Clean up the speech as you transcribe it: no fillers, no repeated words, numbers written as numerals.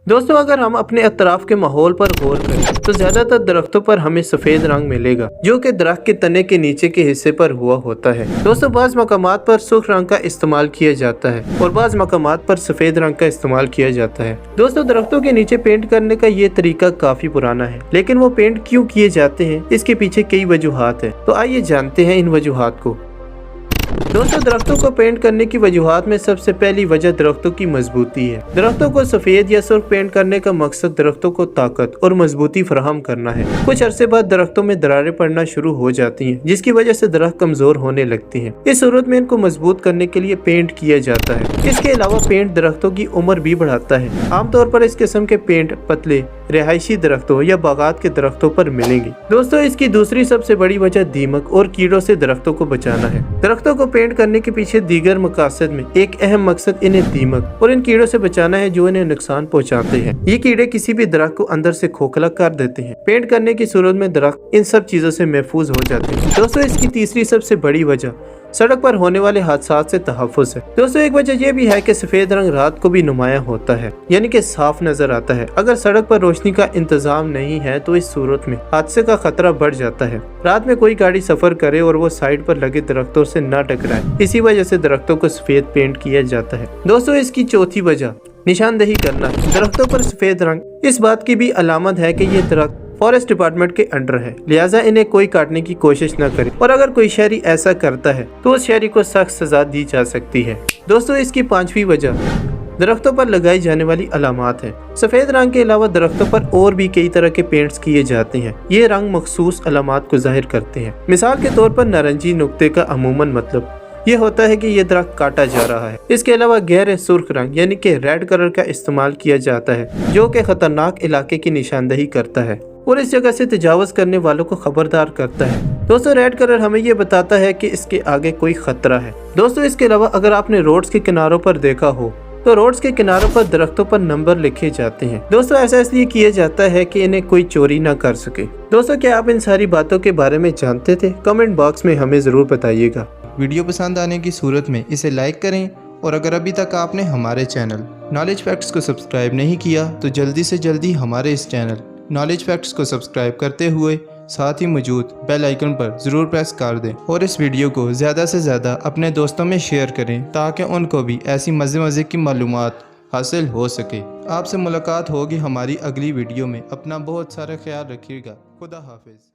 दोस्तों अगर हम अपने अतराफ के माहौल पर गौर करें तो ज्यादातर दरख्तों पर हमें सफेद रंग मिलेगा जो कि दरख्त के तने के नीचे के हिस्से पर हुआ होता है। दोस्तों बाज़ मकामात पर सुर्ख रंग का इस्तेमाल किया जाता है और बाज़ मकामात पर सफेद रंग का इस्तेमाल किया जाता है। दोस्तों दरख्तों के नीचे पेंट करने का ये तरीका काफी पुराना है, लेकिन वो पेंट क्यों किए जाते हैं इसके पीछे कई वजूहात है। तो आइए जानते हैं इन वजूहात को। दोस्तों दरख्तों को पेंट करने की वजूहात में सबसे पहली वजह दरख्तों की मजबूती है। दरख्तों को सफेद या सुर्ख पेंट करने का मकसद दरख्तों को ताकत और मजबूती फराहम करना है। कुछ अरसे बाद दरख्तों में दरारें पड़ना शुरू हो जाती हैं, जिसकी वजह से दरख्त कमजोर होने लगती हैं। इस सूरत में इनको मजबूत करने के लिए पेंट किया जाता है। इसके अलावा पेंट दरख्तों की उम्र भी बढ़ाता है। आमतौर पर इस किस्म के पेंट पतले रिहायशी दरख्तों या बागात के दरख्तों पर मिलेंगे। दोस्तों इसकी दूसरी सबसे बड़ी वजह दीमक और कीड़ों से दरख्तों को बचाना है। दरख्तों को पेंट करने के पीछे दीगर मकासद में एक अहम मकसद इन्हें दीमक और इन कीड़ों से बचाना है जो इन्हें नुकसान पहुंचाते हैं। ये कीड़े किसी भी दरख्त को अंदर से खोखला कर देते हैं। पेंट करने की सूरत में दरख्त इन सब चीजों से महफूज हो जाते हैं। दोस्तों इसकी तीसरी सबसे बड़ी वजह सड़क पर होने वाले हादसात से तहफ़्फ़ुज़ है। दोस्तों एक वजह यह भी है कि सफेद रंग रात को भी नुमायां होता है, यानी कि साफ नजर आता है। अगर सड़क पर रोशनी का इंतजाम नहीं है तो इस सूरत में हादसे का खतरा बढ़ जाता है। रात में कोई गाड़ी सफर करे और वो साइड पर लगे दरख्तों से न टकराए, इसी वजह से दरख्तों को सफेद पेंट किया जाता है। दोस्तों इसकी चौथी वजह निशानदेही करना है। दरख्तों पर सफेद रंग इस बात की भी अलामत है कि ये दरख्त फॉरेस्ट डिपार्टमेंट के अंडर है, लिहाजा इन्हें कोई काटने की कोशिश न करे और अगर कोई शहरी ऐसा करता है तो उस शहरी को सख्त सजा दी जा सकती है। दोस्तों इसकी पांचवी वजह दरख्तों पर लगाई जाने वाली अलामात है। सफेद रंग के अलावा दरख्तों पर और भी कई तरह के पेंट्स किए जाते हैं। ये रंग मखसूस अलामात को जाहिर करते हैं। मिसाल के तौर पर नारंगी नुक्ते का अमूमन मतलब ये होता है कि ये दरख्त काटा जा रहा है। इसके अलावा गहरे सुर्ख रंग यानी कि रेड कलर का इस्तेमाल किया जाता है जो कि खतरनाक इलाके की निशानदेही करता है और इस जगह से तजावुज करने वालों को खबरदार करता है। दोस्तों रेड कलर हमें ये बताता है कि इसके आगे कोई खतरा है। दोस्तों इसके अलावा अगर आपने रोड्स के किनारों पर देखा हो तो रोड्स के किनारों पर दरख्तों पर नंबर लिखे जाते हैं। दोस्तों ऐसा इसलिए किया जाता है कि इन्हें कोई चोरी ना कर सके। दोस्तों क्या आप इन सारी बातों के बारे में जानते थे? कमेंट बॉक्स में हमें जरूर बताइएगा। वीडियो पसंद आने की सूरत में इसे लाइक करें और अगर अभी तक आपने हमारे चैनल नॉलेज फैक्ट्स को सब्सक्राइब नहीं किया तो जल्दी से जल्दी हमारे इस चैनल नॉलेज फैक्ट्स को सब्सक्राइब करते हुए साथ ही मौजूद बेल आइकन पर ज़रूर प्रेस कर दें और इस वीडियो को ज़्यादा से ज़्यादा अपने दोस्तों में शेयर करें ताकि उनको भी ऐसी मज़े की मालूमात हासिल हो सके। आपसे मुलाकात होगी हमारी अगली वीडियो में। अपना बहुत सारा ख्याल रखिएगा। खुदा हाफिज़।